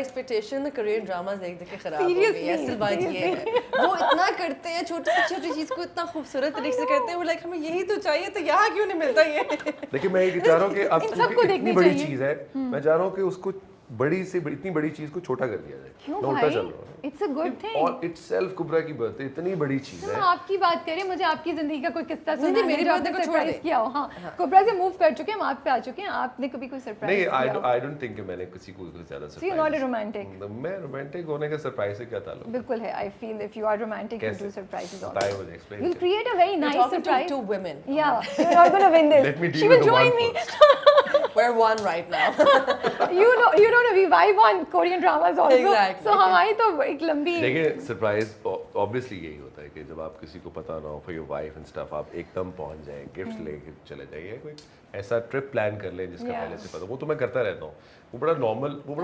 Expectation Korean dramas देख देख के खराब हो गई है। असल बात ये है वो इतना करते हैं, छोटी से छोटी चीज को इतना खूबसूरत तरीके से करते हैं, वो लाइक हमें यही तो चाहिए, तो यहाँ क्यों नहीं मिलता ये। देखिए मैं ये चाह रहा हूँ कि अब क्योंकि इतनी बड़ी चीज है, मैं चाह रहा हूँ कि उसको बड़ी से इतनी बड़ी चीज को छोटा कर दिया जाए। क्यों मैं उल्टा चल रहा हूँ। It's a good thing. और इटसेल्फ कुबरा की बर्थडे इतनी बड़ी चीज है। आपकी बात करें, मुझे आपकी जिंदगी का कोई किस्सा सुना नहीं, मेरी बात को छोड़ दे। किया हो। हाँ, कुबरा से मूव कर चुके हैं, हम आप पे आ चुके हैं, आपने कभी कोई सरप्राइज नहीं, किया हो? आई डोंट थिंक कि मैंने किसी को कोई ज्यादा So you're not a romantic? Surprise. मैं रोमांटिक होने का सरप्राइज से क्या ताल्लुक? बिल्कुल है। I feel if you are romantic, you do surprises also. बताइए मुझे, explain You'll कीजिए। create a very nice talking to surprise. two women. Yeah, you're not gonna win this. Let me deal She will with the join one me. first. We're one right now. You don't know, we vibe on Korean dramas also. Exactly. So हमारी तो एक लंबी देखिए surprise obviously यही होता है कि जब आप किसी को पता ना हो for your wife and stuff, आप एकदम पहुंच जाएं, गिफ्ट्स लेके चले जाइए, कोई ऐसा ट्रिप प्लान कर लें जिसका पहले से पता। वो तो मैं करता रहता हूँ, वो बड़ा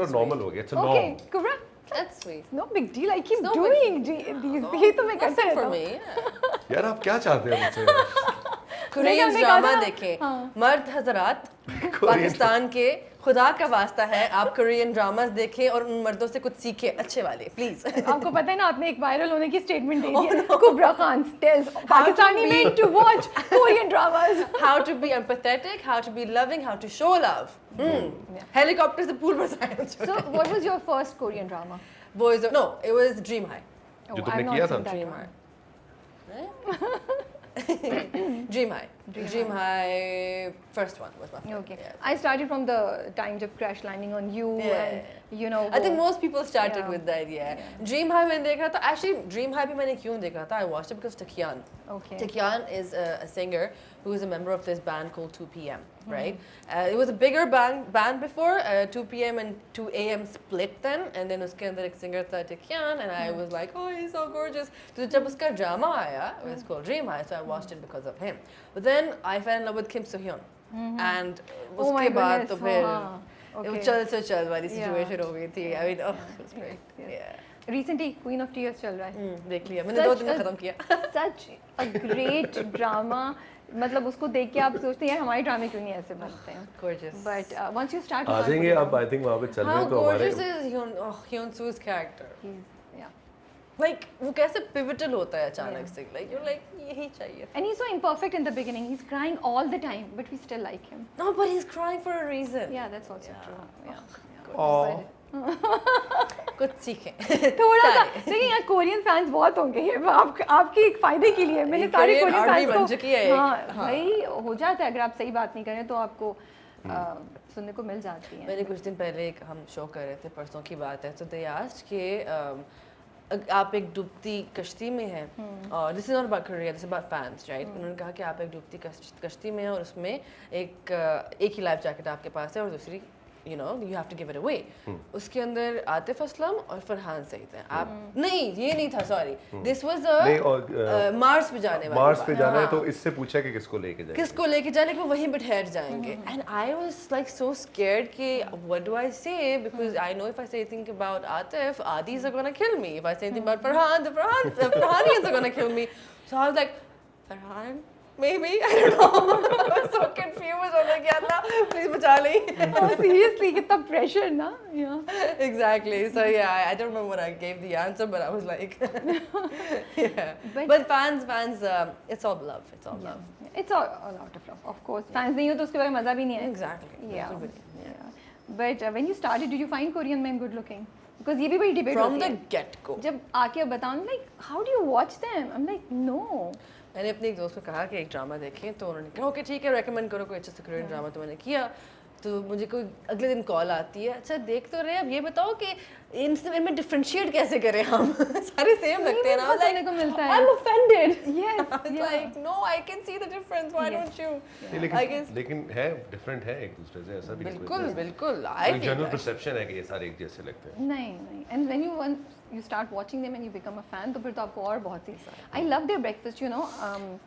नॉर्मल हो गया। It's a Okay, norm. Kubra, That's sweet. no big deal. I keep No doing these. ये तो मैं करते That's it रहता for हूँ। me. Yeah. यार आप क्या चाहते हैं मुझसे? कोरियन हमने कहा ड्रामा था- देखें मर्द हजरात, पाकिस्तान के खुदा का वास्ता है आप कोरियन ड्रामास देखें और उन मर्दों से कुछ सीखें अच्छे वाले, प्लीज। आपको पता है ना, आपने एक वायरल होने की स्टेटमेंट दे दी है। कुबरा Khan tells Pakistani men to watch Korean dramas. How to be empathetic, how to be loving, how to show love. Helicopter से पूल बसाया। So, what was your first Korean drama? Boys, no, it was Dream High. Oh, जो तुमने I've not किया seen था? that Dream one. High. Dream High. Dream High. First one was my favorite. Okay. Yeah. I started from the time जब crash landing on you and you know. I think most people started Yeah. with that, yeah. Dream High मैंने देखा था, actually Dream High भी मैंने क्यों देखा था? I watched it because Taekyon. Okay. Taekyon is a singer who is a member of this band called 2 PM, right? It was a bigger band before, 2 PM and 2 AM split then, and then उसके अंदर एक singer था Taekyon, and I was like, oh, he's so gorgeous. तो जब उसका drama आया, it was called Dream High, so I watched it because of him. But then I fell in love with Kim So Hyun, and Oh my उसके बाद goodness, तो फिर हाँ, वो okay. चल से चल वाली Yeah. situation हो गई थी. I mean, oh, it was great. Yes. Yeah. Recently Queen of Tears चल रहा है. देख लिया मैंने, 2 दिन में Such a- खत्म किया. Such a great drama. मतलब उसको देख के आप सोचते हैं यार हमारे ड्रामे क्यों नहीं ऐसे बनते हैं. Gorgeous. But once you start. आ जाएंगे अब, आई थिंक वहाँ पे चल रहे How हैं तो हमारे। gorgeous is Hyun Soo's character? Yeah. Like वो कैसे pivotal होता है अचानक से. Like you're like यही चाहिए. And he's so imperfect in the beginning. He's crying all the time, but we still like him. No, but he's crying for a reason. Yeah, that's also true. Yeah. Aw. कुछ सीखें. थोड़ा सा सारे. देखिए यार Korean fans बहुत होंगे ये आपकी एक फायदे के लिए मैंने सारे Korean कोरियन army फैंस बन को चुकी है एक. हाँ हाँ. भाई हो जाता है अगर आप सही बात नहीं करें तो आपको सुनने को मिल जाती है. मैंने कुछ दिन पहले एक हम शो कर रहे थे, परसों की बात है, तो they asked कि आप एक डूबती कश्ती में हैं और this is not about career, this about fans, right? उन्होंने कहा कि आप एक डूबती कश्ती में हैं और उसमें एक ही लाइफ जैकेट आपके पास है और दूसरी you have to give it away. उसके अंदर आतिफ असलम और फरहान सईद थे. आप नहीं, ये नहीं था, सॉरी, दिस वाज नहीं, और मार्स पे जाने वाली मार्स बात. पे जाना है हाँ. तो इससे पूछा कि किसको लेके जाएंगे। किसको लेके जाने को वहीं पे ठहर जाएंगे. And I was like so scared कि what do I say, because I know if I say anything about Atif, Atif's are gonna kill me. If I say anything about Farhan, the Farhanians are gonna kill me. So I was like Farhan maybe, I don't know. I was so confused. I was like, yeah, Allah, please बचा ले. Seriously कितना pressure ना. Exactly. So yeah, I don't remember what I gave the answer, but I was like, yeah. But fans, it's all love. It's all love. It's all out of love, of course. Fans नहीं हो तो उसके बारे में मजा भी नहीं है. Exactly. Yeah. बिल्कुल भी. Yeah. But when you started, did you find Korean men good looking? Because ये भी बड़ी debate From होती the है. get-go. जब आके अब बताओ, like, how do you watch them? I'm like, no. मैंने अपने एक दोस्त को कहा कि एक ड्रामा देखें, तो उन्होंने कहा ओके ठीक है, रेकमेंड करो कोई अच्छा सा कोरियन ड्रामा. तो मैंने किया, तो मुझे कोई अगले दिन कॉल आती है, अच्छा देख तो रहे, अब ये बताओ कि इनमें डिफरेंशिएट कैसे करें हम. सारे सेम लगते हैं ना. सुनने को मिलता है. I'm offended. Yes. It's like no, I can see the difference. Why don't you? नहीं, I guess लेकिन है डिफरेंट है एक दूसरे से, ऐसा भी नहीं. बिल्कुल बिल्कुल. I feel general that. Perception है कि ये सारे एक जैसे लगते हैं. नहीं. And when you start watching them and you become a fan, तो फिर तो आपको और बहुत सी. I love their breakfast, you know.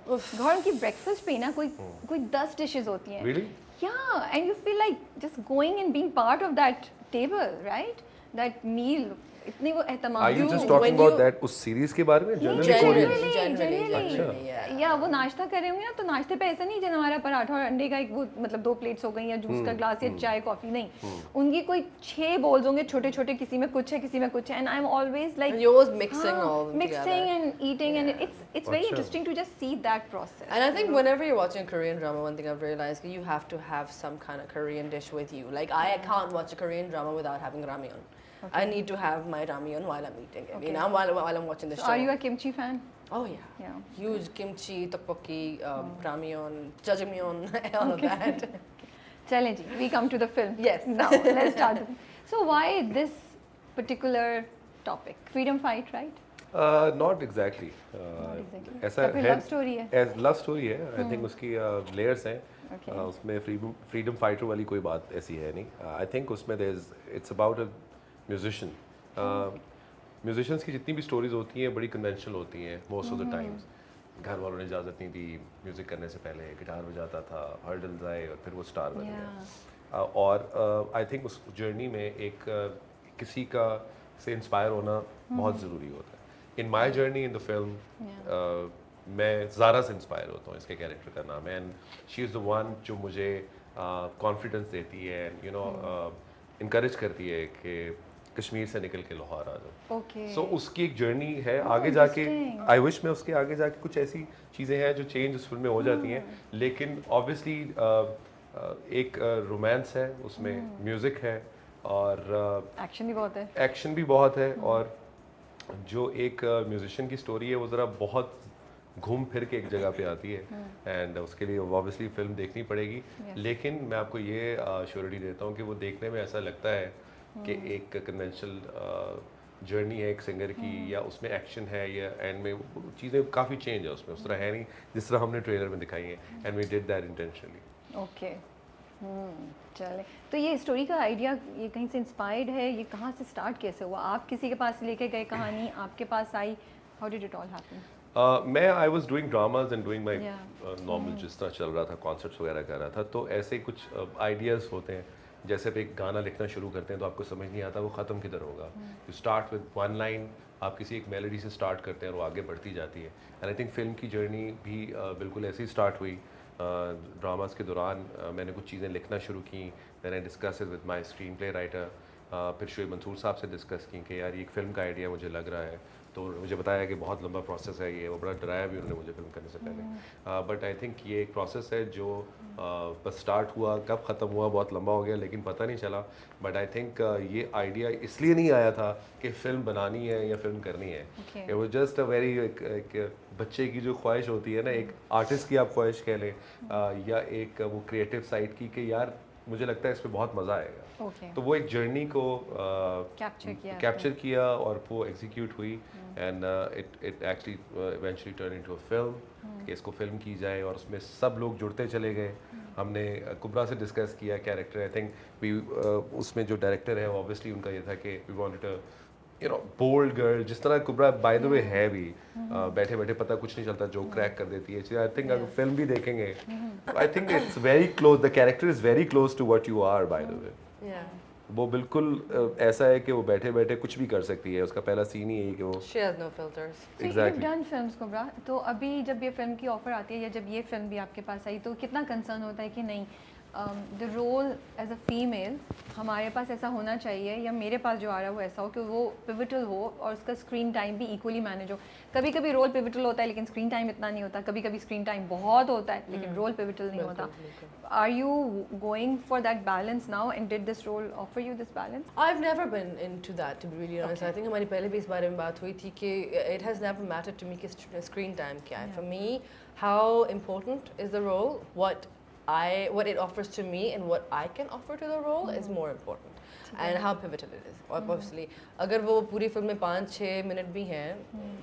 घर की breakfast पे ना कोई 10 dishes होती हैं. Really? Yeah, and you feel like just going and being part of that table, right? That meal. इतनी वो एहतमाम Are you You- just talking when about you- that उस सीरीज के बारे में जनरली कोरियन? Generally, yeah. या वो नाश्ता कर रहे होंगे ना, तो नाश्ते पे ऐसा नहीं जैसे हमारा पराठा और अंडे का एक वो मतलब 2 प्लेट्स हो गई या जूस का ग्लास या चाय कॉफी, नहीं उनकी कोई 6 बोल्स होंगे छोटे छोटे, किसी में कुछ है किसी में कुछ है, and I am always like And you're always mixing all of them mixing together. and eating and it's very अच्छा। interesting to just see that process. And I think whenever you're watching a Korean drama, one thing I've realized is you have to have some kind of Korean dish with you. Like I can't watch a Korean drama without having ramyeon. I need to have my ramyeon while I'm eating it. You know, while I'm watching the So show. are you a kimchi fan? Oh yeah. Yeah. Huge kimchi, tteokbokki, ramyeon, jjajangmyeon, all of that. Chale ji, we come to the film. Yes. Now let's start. So why this particular topic? Freedom fight, right? Not exactly. exactly. ऐसा या फिर love story है? Love story है। I think उसकी layers हैं। Okay. उसमें freedom fighter वाली कोई बात ऐसी है नहीं। आई थिंक उसमें it's about a musician. Musicians की जितनी भी स्टोरीज होती हैं बड़ी कन्वेंशनल होती हैं मोस्ट ऑफ द टाइम्स। घर वालों ने इजाज़त नहीं दी, म्यूज़िक करने से पहले गिटार बजाता था, हर्डल्स आए और फिर वो स्टार बन गया। और आई थिंक उस जर्नी में एक किसी का से इंस्पायर होना बहुत ज़रूरी होता है। In my journey in the film मैं ज़ारा से इंस्पायर होता हूँ, इसके कैरेक्टर का नाम है, and she is the one जो मुझे कॉन्फिडेंस देती है, यू नो इनकरेज करती है कि कश्मीर से निकल के लाहौर आ जाओ। Okay. सो उसकी एक जर्नी है आगे जाके। आई विश में उसके आगे जाके कुछ ऐसी चीज़ें हैं जो चेंज उस फिल्म में हो जाती हैं, लेकिन ऑब्वियसली एक रोमांस है उसमें, म्यूज़िक है और एक्शन भी बहुत है। एक्शन भी बहुत है, और जो एक म्यूजिशियन की स्टोरी है वो ज़रा बहुत घूम फिर के एक जगह पे आती है, एंड उसके लिए ऑब्वियसली फिल्म देखनी पड़ेगी। लेकिन मैं आपको ये श्योरिटी देता हूँ कि वो देखने में ऐसा लगता है कि एक कन्वेंशनल जर्नी है एक सिंगर की, या उसमें एक्शन है, या एंड में चीज़ें काफ़ी चेंज है उसमें, उस तरह है नहीं जिस तरह हमने ट्रेलर में दिखाई है, and we did that intentionally. Okay चले, तो ये स्टोरी का आइडिया ये कहीं से इंस्पायर्ड है? ये कहाँ से स्टार्ट कैसे हुआ? आप किसी के पास लेके गए कहानी, आपके पास आई? How did it all happen? मैं I was doing dramas and doing my Yeah. Normal जिस तरह चल रहा था, कॉन्सर्ट्स वगैरह कर रहा था, तो ऐसे कुछ आइडियाज़ होते हैं। जैसे आप एक गाना लिखना शुरू करते हैं तो आपको समझ नहीं आता वो ख़त्म किधर होगा। You start with one line, आप किसी एक मेलोडी से स्टार्ट करते हैं और वो आगे बढ़ती जाती है। एंड आई थिंक फिल्म की जर्नी भी बिल्कुल ऐसे ही स्टार्ट हुई। ड्रामास के दौरान मैंने कुछ चीज़ें लिखना शुरू की, मैंने discuss with my screen play writer, फिर शोएब मंसूर साहब से डिस्कस की कि यार ये एक फ़िल्म का आइडिया मुझे लग रहा है, तो मुझे बताया कि बहुत लंबा प्रोसेस है ये, वो बड़ा डराया भी उन्होंने मुझे फिल्म करने से पहले। बट आई थिंक ये एक प्रोसेस है जो बस स्टार्ट हुआ, कब ख़त्म हुआ बहुत लंबा हो गया लेकिन पता नहीं चला। बट आई थिंक ये आइडिया इसलिए नहीं आया था कि फ़िल्म बनानी है या फिल्म करनी है। It was just a very एक बच्चे की जो ख्वाहिश होती है ना, एक आर्टिस्ट की आप ख्वाहिश कह लें, या एक वो क्रिएटिव साइड की, कि यार मुझे लगता है इस पर बहुत मज़ा आएगा। तो वो एक जर्नी को कैप्चर किया और वो एग्जीक्यूट हुई, and it actually eventually turn into a film कि इसको फिल्म की जाए, और उसमें सब लोग जुड़ते चले गए। हमने कुबरा से डिस्कस किया कैरेक्टर, आई थिंक वी उसमें जो डायरेक्टर है ऑब्वियसली उनका ये था कि we wanted a you know bold girl, जिस तरह कुबरा बाय द वे है भी, बैठे बैठे पता कुछ नहीं चलता, जो क्रैक कर देती है। आई थिंक अगर फिल्म भी देखेंगे I think it's very close, the character is very close to what you are by the way. वो बिल्कुल ऐसा है कि वो बैठे बैठे कुछ भी कर सकती है, उसका पहला सीन ही है कि वो She has no filters. Exactly. Done films Kubra, तो अभी जब ये फिल्म की ऑफर आती है या जब ये फिल्म भी आपके पास आई, तो कितना कंसर्न होता है कि नहीं the role as a female हमारे पास ऐसा होना चाहिए, या मेरे पास जो आ रहा है वो ऐसा हो कि वो पिविटल हो और उसका स्क्रीन टाइम भी इक्वली मैनेज हो। कभी कभी रोल पिविटल होता है लेकिन स्क्रीन टाइम इतना नहीं होता, कभी कभी स्क्रीन टाइम बहुत होता है लेकिन रोल पिविटल नहीं होता। Are you going for that balance now, and did this role offer you this balance? I've never been into that, to be really honest. I think हमारी पहले भी इस बारे में बात हुई थी कि it has never mattered to me कि screen time क्या है. For me, how important is the role, what it offers to me and what I can offer to the role is more important, and how pivotal it is. Obviously, अगर वो पूरी film में 5-6 minute भी हैं,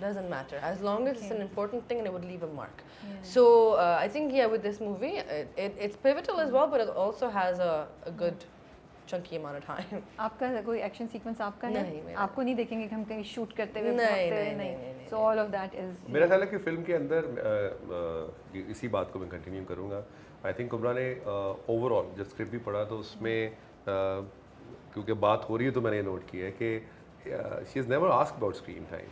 doesn't matter as long as it's an important thing and it would leave a mark. So I think with this movie, it's pivotal as well, but it also has a good chunky amount of time. आपका कोई action sequence आपका है? नहीं, मेरा आपको नहीं देखेंगे कि हम कहीं शूट करते हुए नहीं, भागते हुए, नहीं। So all of that is मेरा ख्याल है कि फिल्म के अंदर इसी बात को मैं कंटिन्यू करूँगा। आई थिंक कुबरा ने ओवरऑल जब स्क्रिप्ट भी पढ़ा तो उसमें क्योंकि बात हो रही है तो मैंने नोट किया है कि she has never asked about screen time.